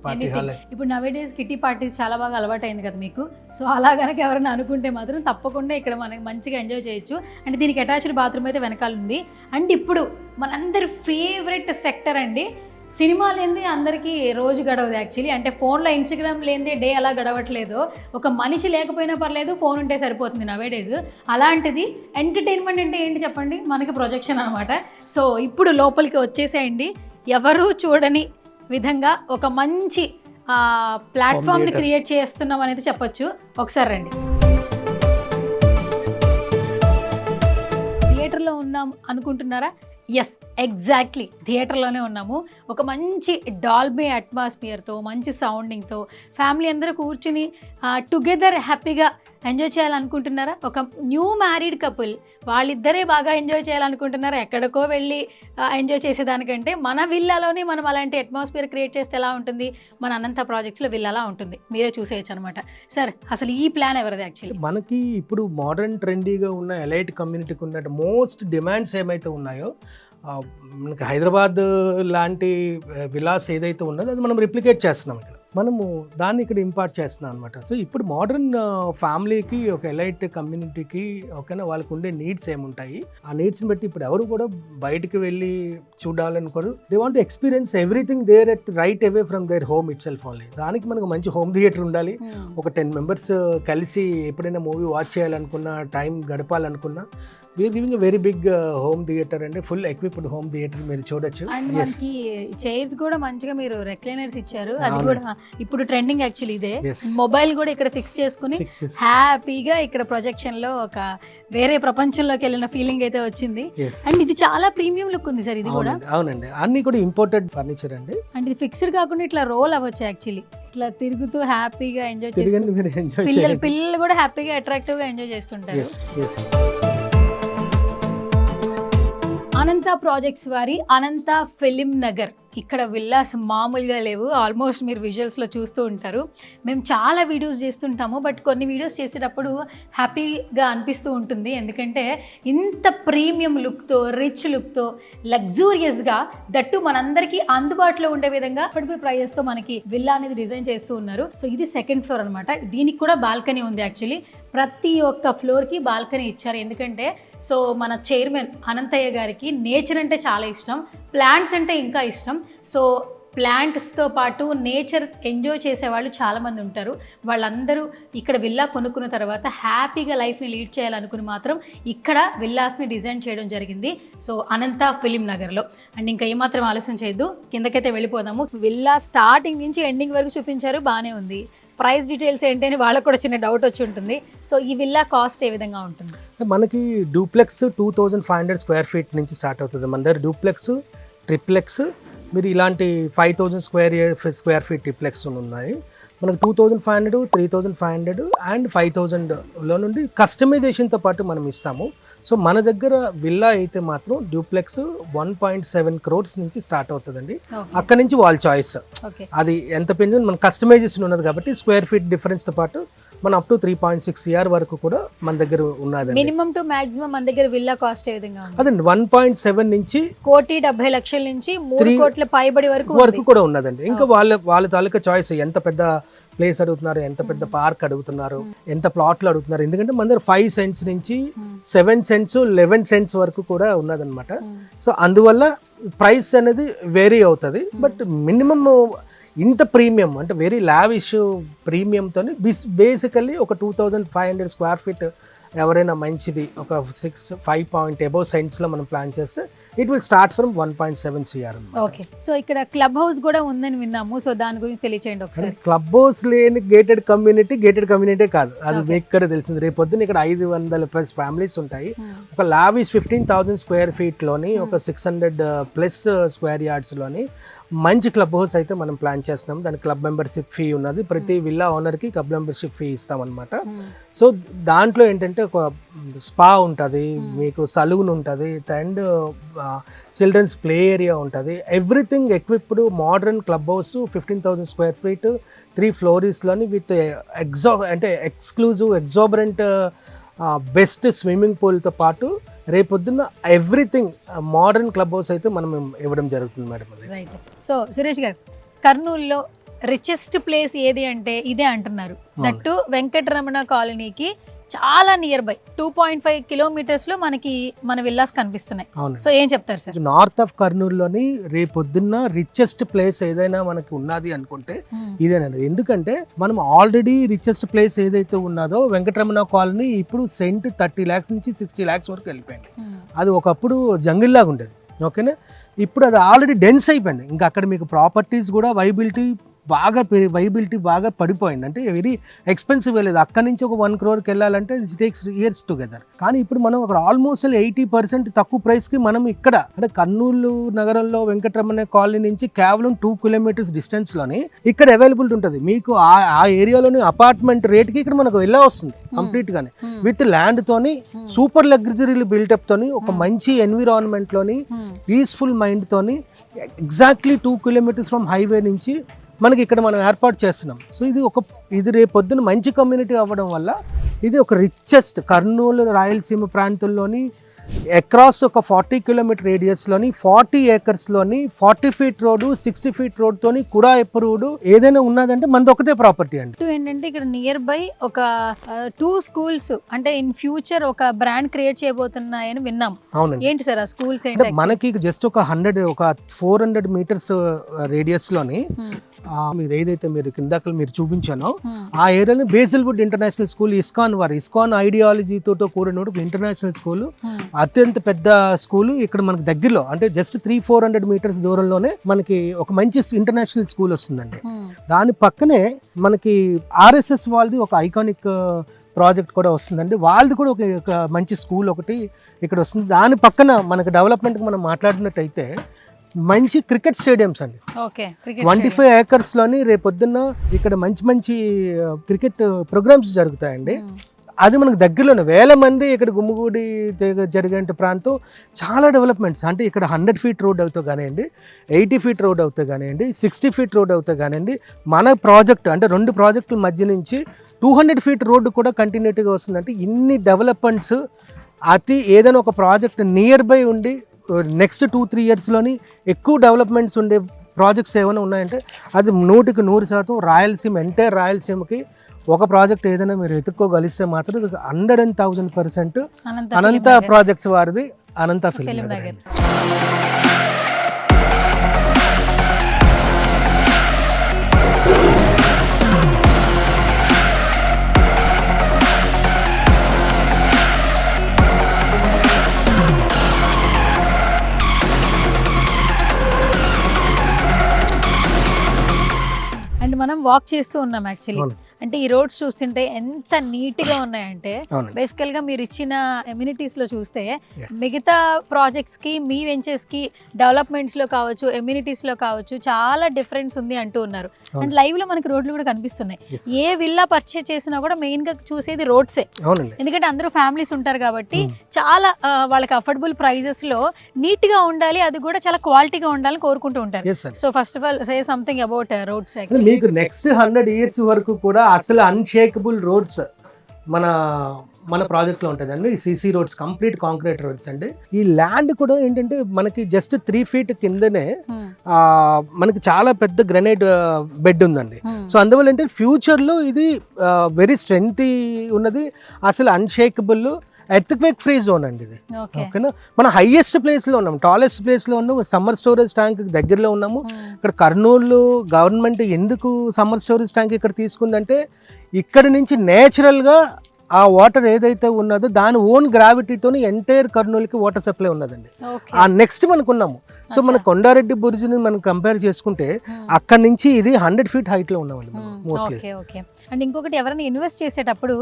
Party hall. ఇప్పుడు నవేడేస్ కిటీ పార్టీస్ చాలా బాగా అలవాటు అయింది కదా మీకు. సో అలా కనుక ఎవరైనా అనుకుంటే మాత్రం తప్పకుండా ఇక్కడ మనకి మంచిగా ఎంజాయ్ చేయొచ్చు. అండ్ దీనికి అటాచ్డ్ బాత్రూమ్ అయితే వెనకాల ఉంది. అండ్ ఇప్పుడు మనందరి ఫేవరెట్ సెక్టర్ అండి, సినిమా లేనిది అందరికీ రోజు గడవదు యాక్చువల్లీ. అంటే ఫోన్లో ఇన్స్టాగ్రామ్ లేనిదే డే అలా గడవట్లేదు. ఒక మనిషి లేకపోయినా పర్లేదు, ఫోన్ ఉంటే సరిపోతుంది నవేడేస్. అలాంటిది ఎంటర్టైన్మెంట్ అంటే ఏంటి చెప్పండి, మనకి ప్రొజెక్షన్ అనమాట. సో ఇప్పుడు లోపలికి వచ్చేసేయండి. ఎవరూ చూడని విధంగా ఒక మంచి ప్లాట్ఫామ్ని క్రియేట్ చేస్తున్నాం అనేది చెప్పొచ్చు. ఒకసారి రండి. థియేటర్లో ఉన్నాం అనుకుంటున్నారా? ఎస్, ఎగ్జాక్ట్లీ థియేటర్లోనే ఉన్నాము. ఒక మంచి డాల్బీ అట్మాస్ఫియర్తో, మంచి సౌండింగ్తో ఫ్యామిలీ అందరూ కూర్చుని టుగెదర్ హ్యాపీగా ఎంజాయ్ చేయాలనుకుంటున్నారా? ఒక న్యూ మ్యారీడ్ కపుల్ వాళ్ళిద్దరే బాగా ఎంజాయ్ చేయాలనుకుంటున్నారా? ఎక్కడికో వెళ్ళి ఎంజాయ్ చేసేదానికంటే మన విల్లాలోనే మనం అలాంటి అట్మాస్ఫియర్ క్రియేట్ చేస్తే ఎలా ఉంటుంది? మన అనంత ప్రాజెక్ట్స్లో విల్లాలా ఉంటుంది, మీరే చూసేయచ్చు అనమాట. సార్, అసలు ఈ ప్లాన్ ఎవరిది యాక్చువల్లీ? మనకి ఇప్పుడు మోడర్న్ ట్రెండీగా ఉన్న ఎలైట్ కమ్యూనిటీకి ఉన్న మోస్ట్ డిమాండ్స్ ఏమైతే ఉన్నాయో, మనకి హైదరాబాద్ లాంటి విలాస్ ఏదైతే ఉన్నదో అది మనం రిప్లికేట్ చేస్తున్నాం ఇక్కడ. మనము దాన్ని ఇక్కడ ఇంపార్ట్ చేస్తున్నాం అనమాట. సో ఇప్పుడు మోడర్న్ ఫ్యామిలీకి, ఒక ఎలైట్ కమ్యూనిటీకి ఓకేనా, వాళ్ళకు ఉండే నీడ్స్ ఏముంటాయి, ఆ నీడ్స్ని బట్టి ఇప్పుడు ఎవరు కూడా బయటకు వెళ్ళి చూడాలనుకోరు. They want to experience everything there at right away from their home itself only. దానికి మనకు మంచి హోమ్ థియేటర్ ఉండాలి. ఒక 10 members కలిసి ఎప్పుడైనా మూవీ వాచ్ చేయాలనుకున్నా, టైం గడపాలనుకున్నా we're giving very big home theatre అండి, ఫుల్ ఎక్విప్డ్ హోమ్ థియేటర్ మీరు చూడొచ్చు. అండ్ మనకి చైర్స్ కూడా మంచిగా మీరు రెక్లైనర్స్ ఇచ్చారు, అది కూడా ఇప్పుడు ట్రెండింగ్ యాక్చువల్లీ ఇదే. మొబైల్ కూడా ఇక్కడ ఫిక్స్ చేసుకుని హ్యాపీగా ఇక్కడ ప్రొజెక్షన్ లో ఒక వేరే ప్రపంచంలోకి వెళ్ళిన ఫీలింగ్ అయితే వచ్చింది. అండ్ ఇది చాలా ప్రీమియం లుక్ ఉంది సార్ ఇది కూడా. అవునండి, అన్ని కూడా ఇంపోర్టెడ్ ఫర్నిచర్ అండి. అండ్ ఇది ఫిక్స్డ్ కాకుండా ఇట్లా రోల్ అవ్వచ్చు యాక్చువల్లీ, ఇట్లా తిరుగుతూ హ్యాపీగా ఎంజాయ్ చేస్తారు. పిల్లలు కూడా హ్యాపీగా అట్రాక్టివ్ గా ఎంజాయ్ చేస్తుంటారు. అనంత ప్రాజెక్ట్స్ వారి అనంత ఫిలిం నగర్, ఇక్కడ విల్లాస్ మామూలుగా లేవు. ఆల్మోస్ట్ మీరు విజువల్స్లో చూస్తూ ఉంటారు. మేము చాలా వీడియోస్ చేస్తుంటాము, బట్ కొన్ని వీడియోస్ చేసేటప్పుడు హ్యాపీగా అనిపిస్తూ ఉంటుంది. ఎందుకంటే ఇంత ప్రీమియం లుక్తో, రిచ్ లుక్తో, లగ్జూరియస్గా, దట్టు మనందరికీ అందుబాటులో ఉండే విధంగా అఫోర్డబుల్ ప్రైజెస్తో మనకి విల్లా అనేది డిజైన్ చేస్తూ ఉన్నారు. సో ఇది సెకండ్ ఫ్లోర్ అనమాట. దీనికి కూడా బాల్కనీ ఉంది యాక్చువల్లీ. ప్రతి ఒక్క ఫ్లోర్కి బాల్కనీ ఇచ్చారు. ఎందుకంటే సో మన చైర్మన్ అనంతయ్య గారికి నేచర్ అంటే చాలా ఇష్టం, ప్లాంట్స్ అంటే ఇంకా ఇష్టం. సో ప్లాంట్స్తో పాటు నేచర్ ఎంజాయ్ చేసేవాళ్ళు చాలామంది ఉంటారు. వాళ్ళందరూ ఇక్కడ విల్లా కొనుక్కున్న తర్వాత హ్యాపీగా లైఫ్ని లీడ్ చేయాలనుకుని మాత్రం ఇక్కడ విల్లాస్ని డిజైన్ చేయడం జరిగింది. సో అనంత ఫిలిం నగర్లో. అండ్ ఇంకా ఏమాత్రం ఆలస్యం చేయొద్దు, కిందకైతే వెళ్ళిపోదాము. విల్లా స్టార్టింగ్ నుంచి ఎండింగ్ వరకు చూపించారు, బాగానే ఉంది. ప్రైస్ డీటెయిల్స్ ఏంటి అని వాళ్ళకు కూడా చిన్న డౌట్ వచ్చి ఉంటుంది. సో ఈ విల్లా కాస్ట్ ఏ విధంగా ఉంటుంది? మనకి డూప్లెక్స్ 2500 స్క్వేర్ ఫీట్ నుంచి స్టార్ట్ అవుతుంది. మన దగ్గర డూప్లెక్స్, ట్రిప్లెక్స్, మీరు ఇలాంటి 5000 స్క్వేర్ ఫీట్ ట్రిప్లెక్స్ ఉన్నాయి. మనకు 2500, 3500 అండ్ 5000లో నుండి కస్టమైజేషన్తో పాటు మనం ఇస్తాము. సో మన దగ్గర విల్లా అయితే మాత్రం డూప్లెక్స్ 1.7 crores నుంచి స్టార్ట్ అవుతుందండి. అక్కడ నుంచి వాళ్ళ చాయిస్, అది ఎంత పెంచుతుంది మన కస్టమైజేషన్ ఉన్నది కాబట్టి స్క్వేర్ ఫీట్ డిఫరెన్స్తో పాటు మన అప్ టు 3.6 CR వరకు కూడా మన దగ్గర ఉన్నది. మినిమం టు మాక్సిమం మన దగ్గర విల్లా కాస్ట్ ఏ విధంగా ఉంది? అదే 1.7 నుంచి 1,70,00,000 నుంచి 3 కోట్ల పైబడి వరకు కూడా ఉన్నదండి. ఇంకా వాళ్ళ తాలూకా చాయిస్, ఎంత పెద్ద ప్లేస్ అడుగుతున్నారు, ఎంత పెద్ద పార్క్ అడుగుతున్నారు, ఎంత ప్లాట్లు అడుగుతున్నారు. ఎందుకంటే మన దగ్గర 5 cents నుంచి 7 cents, 11 cents వరకు కూడా ఉన్నదన్నమాట. సో అందువల్ల ప్రైస్ అనేది వేరీ అవుతుంది. బట్ మినిమం ఇంత ప్రీమియం అంటే వెరీ లావిష్ ప్రీమియంతో బేసికల్లీ ఒక 2500 స్క్వేర్ ఫీట్ ఎవరైనా మంచిది ఒక 5 point above సెంట్స్లో మనం ప్లాన్ చేస్తే it will start from 1.7 CR. Okay, so ఇక్కడ క్లబ్ హౌస్ కూడా ఉందని విన్నాము. సో దాని గురించి తెలియచేయండి ఒకసారి. క్లబ్ హౌస్ లేని గేటెడ్ కమ్యూనిటీ కాదు, అది మీకు కూడా తెలిసింది. రేపు పొద్దున్న ఇక్కడ 500+ ఫ్యామిలీస్ ఉంటాయి. ఒక లావిష్ 15,000 స్క్వేర్ ఫీట్లోని ఒక 600+ స్క్వేర్ యార్డ్స్లోని మంచి క్లబ్ హౌస్ అయితే మనం ప్లాన్ చేస్తున్నాం. దానికి క్లబ్ మెంబర్షిప్ ఫీ ఉన్నది. ప్రతి విల్లా ఓనర్కి క్లబ్ మెంబర్షిప్ ఫీ ఇస్తామన్నమాట. సో దాంట్లో ఏంటంటే ఒక స్పా ఉంటుంది, మీకు సలూన్ ఉంటుంది, అండ్ చిల్డ్రన్స్ ప్లే ఏరియా ఉంటుంది. Everything equipped modern club house 15,000 square feet 3 floors with exclusive exuberant best swimming పూల్తో పాటు రేపొద్దున్న ఎవ్రీథింగ్ మోడర్న్ క్లబ్ హౌస్ అయితే మనం ఇవ్వడం జరుగుతుంది మేడం. రైట్. సో సురేష్ గారు, కర్నూలులో రిచెస్ట్ ప్లేస్ ఏది అంటే ఇదే అంటున్నారు. దట్టు వెంకటరమణ కాలనీకి చాలా నియర్ బై 2.5 kilometers లో మనకి మన విల్లాస్ కనిపిస్తున్నాయి. సో ఏం చెప్తారు సార్? నార్త్ ఆఫ్ కర్నూలులోని రేపొద్దున్న రిచెస్ట్ ప్లేస్ ఏదైనా మనకి ఉన్నది అనుకుంటే ఇదేనండి. ఎందుకంటే మనం ఆల్రెడీ రిచెస్ట్ ప్లేస్ ఏదైతే ఉన్నదో వెంకటరమణ కాలనీ ఇప్పుడు సెంట్ 30 lakhs నుంచి 60 lakhs వరకు వెళ్ళిపోయింది. అది ఒకప్పుడు జంగిల్ లాగా ఉండేది. ఓకేనా, ఇప్పుడు అది ఆల్రెడీ డెన్స్ అయిపోయింది. ఇంకా అక్కడ మీకు ప్రాపర్టీస్ కూడా వైబిలిటీ బాగా పడిపోయింది. అంటే వెరీ ఎక్స్పెన్సివ్ లేదు. అక్కడి నుంచి ఒక 1 crore వెళ్ళాలంటే ఇట్ టేక్స్ ఇయర్స్ టుగెదర్. కానీ ఇప్పుడు మనం అక్కడ ఆల్మోస్ట్ 80% తక్కువ ప్రైస్కి మనం ఇక్కడ అంటే కర్నూలు నగరంలో వెంకటరమణ కాలనీ నుంచి కేవలం 2 kilometers డిస్టెన్స్లోని ఇక్కడ అవైలబిలిటీ ఉంటుంది. మీకు ఆ ఏరియాలోని అపార్ట్మెంట్ రేట్కి ఇక్కడ మనకు వెళ్ళా వస్తుంది కంప్లీట్గానే, విత్ ల్యాండ్తోని సూపర్ లగ్జరీ బిల్టప్ తోని ఒక మంచి ఎన్విరాన్మెంట్లోని పీస్ఫుల్ మైండ్తోని ఎగ్జాక్ట్లీ 2 kilometers ఫ్రమ్ హైవే నుంచి మనకి ఇక్కడ మనం ఏర్పాటు చేస్తున్నాం. సో ఇది రేపు పొద్దున మంచి కమ్యూనిటీ అవ్వడం వల్ల ఇది ఒక రిచెస్ట్ కర్నూలు రాయలసీమ ప్రాంతంలోని అక్రాస్ ఒక 40 కిలోమీటర్ రేడియస్లోని 40 ఏకర్స్లోని 40 ఫీట్ రోడ్డు 60 ఫీట్ రోడ్తోని కూడా అప్రూవ్డ్ ఏదైనా ఉన్నదంటే మనది ఒకటే ప్రాపర్టీ అండి. ఏంటంటే ఇక్కడ నియర్ బై ఒక 2 స్కూల్స్ అంటే ఇన్ ఫ్యూచర్ ఒక బ్రాండ్ క్రియేట్ చేయబోతున్నాయని విన్నాం. అవునండి. ఏంటి సార్ ఆ స్కూల్స్ అంటే ఏంటి? మనకి జస్ట్ ఒక 400 మీటర్స్ రేడియస్లోని మీరు ఏదైతే మీరు కిందాక మీరు చూపించానో ఆ ఏరియాలో బేసిల్వుడ్ ఇంటర్నేషనల్ స్కూల్ ఇస్కాన్ ఐడియాలజీతో కూడిన ఒక ఇంటర్నేషనల్ స్కూల్, అత్యంత పెద్ద స్కూల్ ఇక్కడ మనకి దగ్గరలో అంటే జస్ట్ 300-400 మీటర్స్ దూరంలోనే మనకి ఒక మంచి ఇంటర్నేషనల్ స్కూల్ వస్తుందండి. దాని పక్కనే మనకి ఆర్ఎస్ఎస్ వాళ్ళది ఒక ఐకానిక్ ప్రాజెక్ట్ కూడా వస్తుందండి. వాళ్ళది కూడా ఒక మంచి స్కూల్ ఒకటి ఇక్కడ వస్తుంది. దాని పక్కన మనకి డెవలప్మెంట్కి మనం మాట్లాడినట్టయితే మంచి క్రికెట్ స్టేడియంస్ అండి. 25 ఏకర్స్లోని రేపొద్దున్న ఇక్కడ మంచి క్రికెట్ ప్రోగ్రామ్స్ జరుగుతాయండి. అది మనకు దగ్గరలోనే వేల మంది ఇక్కడ గుమ్మిగూడి జరిగే ప్రాంతం చాలా డెవలప్మెంట్స్ అంటే ఇక్కడ 100 ఫీట్ రోడ్ అవుతా కానివ్వండి, 80 ఫీట్ రోడ్ అవుతా కానివ్వండి, 60 ఫీట్ రోడ్ అవుతా కానివ్వండి, మన ప్రాజెక్ట్ అంటే 2 ప్రాజెక్టుల మధ్య నుంచి 200 ఫీట్ రోడ్డు కూడా కంటిన్యూటీగా వస్తుందంటే ఇన్ని డెవలప్మెంట్స్ ఏదైనా ఒక ప్రాజెక్ట్ నియర్ బై ఉండి నెక్స్ట్ 2-3 ఇయర్స్లోని ఎక్కువ డెవలప్మెంట్స్ ఉండే ప్రాజెక్ట్స్ ఏమైనా ఉన్నాయంటే అది 100% రాయలసీమ ఎంటైర్ రాయలసీమకి ఒక ప్రాజెక్ట్ ఏదైనా మీరు ఎత్తుక్కోగలిస్తే మాత్రం 100,000% అనంత ప్రాజెక్ట్స్ వారిది అనంత ఫిల్మ్ నగర్. అండ్ మనం వాక్ చేస్తూ ఉన్నాం యాక్చువల్లీ. అంటే ఈ రోడ్స్ చూస్తుంటే ఎంత నీట్గా ఉన్నాయంటే బేసికల్గా మీరు ఇచ్చిన ఎమ్యూనిటీస్లో చూస్తే మిగతా ప్రాజెక్ట్స్కి మీ వెంచర్స్కి డెవలప్మెంట్స్లో కావచ్చు ఎమ్యూనిటీస్లో కావచ్చు చాలా డిఫరెన్స్ ఉంది అంటూ ఉన్నారు. అండ్ లైవ్లో మనకి రోడ్లు కూడా కనిపిస్తున్నాయి. ఏ విల్లా పర్చేస్ చేసినా కూడా మెయిన్గా చూసేది రోడ్సే, ఎందుకంటే అందరూ ఫ్యామిలీస్ ఉంటారు కాబట్టి చాలా వాళ్ళకి అఫోర్డబుల్ ప్రైజెస్లో నీట్గా ఉండాలి, అది కూడా చాలా క్వాలిటీగా ఉండాలని కోరుకుంటూ ఉంటారు. So first of all say something about roads. మీకు నెక్స్ట్ 100 ఇయర్స్ వరకు కూడా అసలు అన్షేకబుల్ రోడ్స్ మన ప్రాజెక్ట్లో ఉంటుందండి. CC roads, complete concrete roads అండి. ఈ ల్యాండ్ కూడా ఏంటంటే మనకి జస్ట్ 3 ఫీట్ కిందనే మనకి చాలా పెద్ద గ్రనైట్ బెడ్ ఉందండి. సో అందువల్ల ఏంటంటే ఫ్యూచర్లో ఇది వెరీ స్ట్రెంగ్త్ ఉన్నది, అసలు అన్షేకబుల్ ఎర్త్క్వేక్ ఫ్రీ జోన్ అండి ఇది. ఓకేనా, మన హైయెస్ట్ ప్లేస్లో ఉన్నాము, టాలెస్ట్ ప్లేస్లో ఉన్నాము, సమ్మర్ స్టోరేజ్ ట్యాంక్ దగ్గరలో ఉన్నాము. ఇక్కడ కర్నూలు గవర్నమెంట్ ఎందుకు సమ్మర్ స్టోరేజ్ ట్యాంక్ ఇక్కడ తీసుకుందంటే ఇక్కడ నుంచి నేచురల్గా ఆ వాటర్ ఏదైతే ఉన్నదో దాని ఓన్ గ్రావిటీతో ఎంటైర్ కర్నూలుకి వాటర్ సప్లై ఉన్నదండి. ఆ నెక్స్ట్ మనకున్నాము. సో మన కొండారెడ్డి బుర్జ్ని మనం కంపేర్ చేసుకుంటే అక్కడ నుంచి ఇది 100 ఫీట్ హైట్లో ఉన్నామండి మోస్ట్లీ. అండ్ ఇంకొకటి, ఎవరైనా ఇన్వెస్ట్ చేసేటప్పుడు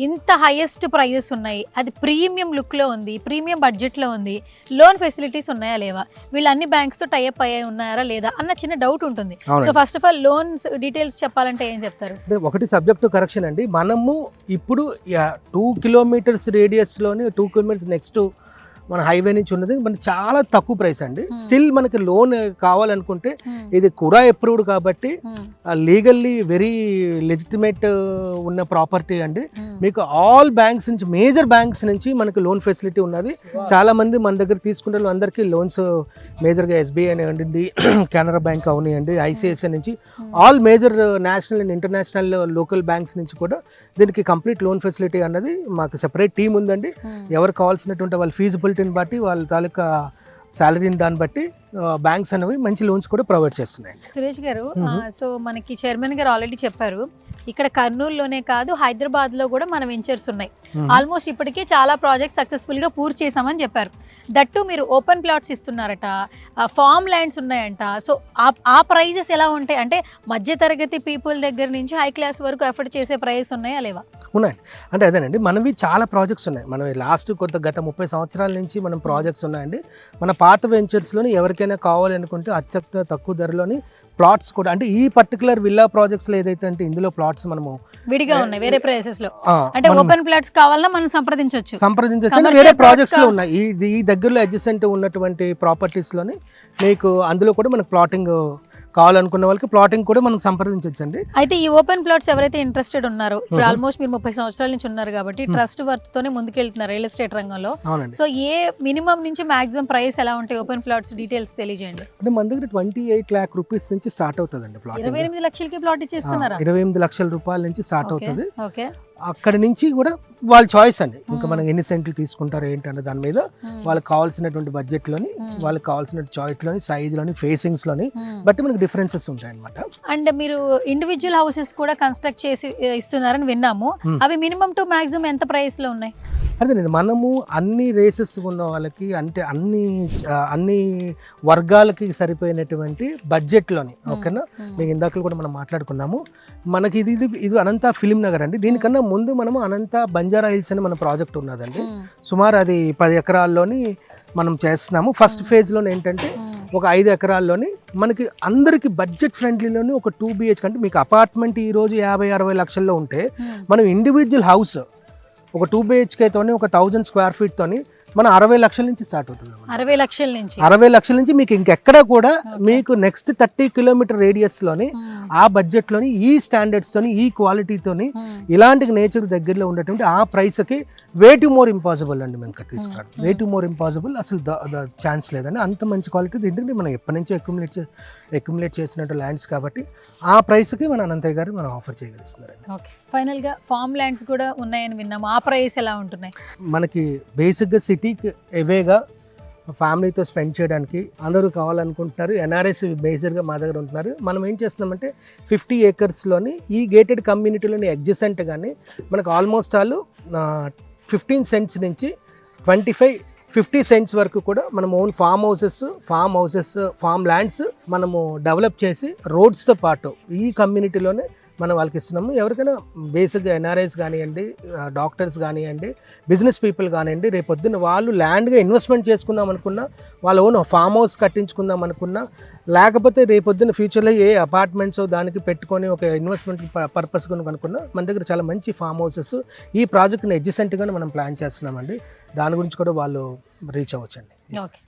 ఇంత హైయెస్ట్ ప్రైజెస్ ఉన్నాయి, అది ప్రీమియం లుక్లో ఉంది, ప్రీమియం బడ్జెట్లో ఉంది, లోన్ ఫెసిలిటీస్ ఉన్నాయా లేవా, వీళ్ళు అన్ని బ్యాంక్స్తో టైఅప్ అయ్యి ఉన్నారా లేదా అన్న చిన్న డౌట్ ఉంటుంది. So first of all loans details చెప్పాలంటే ఏం చెప్తారు? ఒకటి సబ్జెక్ట్ టు కరెక్షన్ అండి. మనము ఇప్పుడు 2 కిలోమీటర్స్ రేడియస్లోని 2 కిలోమీటర్స్ నెక్స్ట్ మన హైవే నుంచి ఉన్నది మనకి చాలా తక్కువ ప్రైస్ అండి. స్టిల్ మనకి లోన్ కావాలనుకుంటే ఇది కూడా అప్రూవ్డ్ కాబట్టి లీగల్లీ వెరీ లెజిటిమేట్ ఉన్న ప్రాపర్టీ అండి. మీకు ఆల్ బ్యాంక్స్ నుంచి, మేజర్ బ్యాంక్స్ నుంచి మనకి లోన్ ఫెసిలిటీ ఉన్నది. చాలా మంది మన దగ్గర తీసుకుంటే అందరికీ లోన్స్ మేజర్గా ఎస్బీఐ అనివ్వండి, కెనరా బ్యాంక్ అవనివ్వండి, ఐసిఐసిఐ నుంచి all major national and international local banks నుంచి కూడా దీనికి కంప్లీట్ లోన్ ఫెసిలిటీ అన్నది మాకు సెపరేట్ టీం ఉందండి. ఎవరు కావాల్సినటువంటి వాళ్ళ ఫీజిబిలిటీని బట్టి వాళ్ళ తాలూకా శాలరీని దాన్ని బట్టి బ్యాంక్స్ అనేవి మంచి లోన్స్ కూడా ప్రొవైడ్ చేస్తున్నాయి. సురేష్ గారు, సో మనకి చైర్మన్ గారు ఆల్రెడీ చెప్పారు ఇక్కడ కర్నూలులోనే కాదు హైదరాబాద్లో కూడా మన వెంచర్స్ ఉన్నాయి. ఆల్మోస్ట్ ఇప్పటికే చాలా ప్రాజెక్ట్స్ సక్సెస్ఫుల్గా పూర్తి చేసామని చెప్పారు. దట్టు మీరు ఓపెన్ ప్లాట్స్ ఇస్తున్నారట, ఫార్మ్ ల్యాండ్స్ ఉన్నాయంట. సో ఆ ప్రైజెస్ ఎలా ఉంటాయి? అంటే మధ్యతరగతి పీపుల్ దగ్గర నుంచి హై క్లాస్ వరకు ఎఫర్ట్ చేసే ప్రైస్ ఉన్నాయా లేవా? ఉన్నాయండి. అంటే అదేనండి, మనవి చాలా ప్రాజెక్ట్స్ ఉన్నాయి. మనం లాస్ట్ గత 30 సంవత్సరాల నుంచి మనం ప్రాజెక్ట్స్ ఉన్నాయండి. మన పాత వెంచర్స్లోని ఎవరికైనా కావాలనుకుంటే అత్యంత తక్కువ ధరలోని ప్లాట్స్ కూడా, అంటే ఈ పర్టికులర్ విల్లా ప్రాజెక్ట్స్ లో ఏదైతే అంటే ఇందులో ప్లాట్స్ మనము విడిగా ఉన్నాయి వేరే ప్రైసెస్ లో. అంటే ఓపెన్ ప్లాట్స్ కావాలన్నా మనం సంప్రదించవచ్చు. వేరే ప్రాజెక్ట్స్ లో ఉన్నాయి. ఈ దగ్గరలో అడ్జసెంట్ ఉన్నటువంటి ప్రాపర్టీస్ లోని మీకు అందులో కూడా మనకు ప్లాటింగ్ కావాలనుకున్న వాళ్ళకి ప్లాటింగ్ కూడా మనం సంప్రదించవచ్చండి. అయితే ఈ ఓపెన్ ప్లాట్స్ ఎవరైతే ఇంట్రెస్టెడ్ ఉన్నారో, ఇప్పుడు ఆల్మోస్ట్ మీరు 30 సంవత్సరాల నుంచి ఉన్నారు కాబట్టి ట్రస్ట్ వర్త్ తోనే ముందుకెళ్తున్నారు రియల్ ఎస్టేట్ రంగంలో. అవునండి. సో ఏ మినిమం నుంచి మాక్సిమం ప్రైస్ ఎలా ఉంటాయి ఓపెన్ ప్లాట్స్ డీటెయిల్స్ తెలియజేయండి. అంటే మన దగ్గర 28 lakh rupees నుంచి స్టార్ట్ అవుతుందండి ప్లాట్. 28 లక్షలకి ప్లాట్ ఇచ్చేస్తున్నారా? 28 లక్షల రూపాయల నుంచి స్టార్ట్ అవుతుంది. ఓకే. అక్కడి నుంచి కూడా వాళ్ళ చాయిస్ అండి, ఇంకా మనం ఎన్ని సెంట్లు తీసుకుంటారు ఏంటన్న దాని మీద వాళ్ళకి కావాల్సినటువంటి బడ్జెట్లోని, వాళ్ళకి కావాల్సిన చాయిస్లోని, సైజ్లోని, ఫేసింగ్స్లోని బట్టి మనకి డిఫరెన్సెస్ ఉంటాయి అనమాట. అండ్ మీరు ఇండివిజువల్ హౌసెస్ కూడా కన్స్ట్రక్ట్ చేసి ఇస్తున్నారని విన్నాము. అవి మినిమం టు మాక్సిమం ఎంత ప్రైస్ లో ఉన్నాయి? అదేనండి, మనము అన్ని రేసెస్ ఉన్న వాళ్ళకి, అంటే అన్ని వర్గాలకి సరిపోయినటువంటి బడ్జెట్లోని, ఓకేనా. మీకు ఇందాక కూడా మనం మాట్లాడుకున్నాము. మనకి ఇది అనంత ఫిలిం నగర్ అండి. దీనికన్నా ముందు మనము అనంత బంజారా హిల్స్ అని మన ప్రాజెక్ట్ ఉన్నదండి. సుమారు అది 10 ఎకరాల్లోని మనం చేస్తున్నాము. ఫస్ట్ ఫేజ్లోనే ఏంటంటే ఒక 5 ఎకరాల్లోని మనకి అందరికి బడ్జెట్ ఫ్రెండ్లీలోని ఒక 2 BHK, అంటే మీకు అపార్ట్మెంట్ ఈరోజు 50-60 లక్షల్లో ఉంటే మనం ఇండివిజువల్ హౌస్ ఒక 2 BHK తోని ఒక 1000 square feet తోని మనం 60 లక్షల నుంచి స్టార్ట్ అవుతుంది. 60 లక్షల నుంచి 60 లక్షల నుంచి మీకు ఇంకెక్కడ కూడా మీకు నెక్స్ట్ 30 కిలోమీటర్ రేడియస్లోని ఆ బడ్జెట్లోని ఈ స్టాండర్డ్స్తోని ఈ క్వాలిటీతోని ఇలాంటి నేచర్ దగ్గరలో ఉండేటువంటి ఆ ప్రైస్కి వే టు మోర్ ఇంపాసిబుల్ అండి. మేము తీసుకురావడం వే టు మోర్ ఇంపాసిబుల్, అసలు ఛాన్స్ లేదండి. అంత మంచి క్వాలిటీ, ఎందుకంటే మనం ఎప్పటి నుంచో అక్యుములేట్ చేసినట్టు ల్యాండ్స్ కాబట్టి ఆ ప్రైస్కి మన అనంతయ్య గారు మనం ఆఫర్ చేయగలుగుతున్నారండి. ఓకే. ఫైనల్గా ఫార్మ్ ల్యాండ్స్ కూడా ఉన్నాయని విన్నాము. ఆ ప్రైస్ ఎలా ఉంటున్నాయి? మనకి బేసిక్గా సిటీకి ఎవేగా ఫ్యామిలీతో స్పెండ్ చేయడానికి అందరూ కావాలనుకుంటున్నారు. ఎన్ఆర్ఎస్ మేజర్గా మా దగ్గర ఉంటున్నారు. మనం ఏం చేస్తున్నామంటే 50 acresలోని ఈ గేటెడ్ కమ్యూనిటీలోని అడ్జసెంట్ కానీ మనకు ఆల్మోస్ట్ ఆల్ 15 cents నుంచి 50 cents వరకు కూడా మనం own form houses form lands మనము డెవలప్ చేసి రోడ్స్తో పాటు ఈ కమ్యూనిటీలోనే మనం వాళ్ళకి ఇస్తున్నాము. ఎవరికైనా బేసిక్గా ఎన్ఆర్ఐస్ కానివ్వండి, డాక్టర్స్ కానివ్వండి, బిజినెస్ పీపుల్ కానివ్వండి, రేపొద్దున వాళ్ళు ల్యాండ్గా ఇన్వెస్ట్మెంట్ చేసుకుందాం అనుకున్నా, వాళ్ళ ఓన్ ఫామ్ హౌస్ కట్టించుకుందాం అనుకున్నా, లేకపోతే రేపొద్దున ఫ్యూచర్లో ఏ అపార్ట్మెంట్స్ దానికి పెట్టుకొని ఒక ఇన్వెస్ట్మెంట్ పర్పస్ అనుకున్నా, మన దగ్గర చాలా మంచి ఫామ్ హౌసెస్ ఈ ప్రాజెక్ట్ని అడ్జసెంట్గానే మనం ప్లాన్ చేస్తున్నామండి. దాని గురించి కూడా వాళ్ళు రీచ్ అవ్వచ్చండి. ఓకే.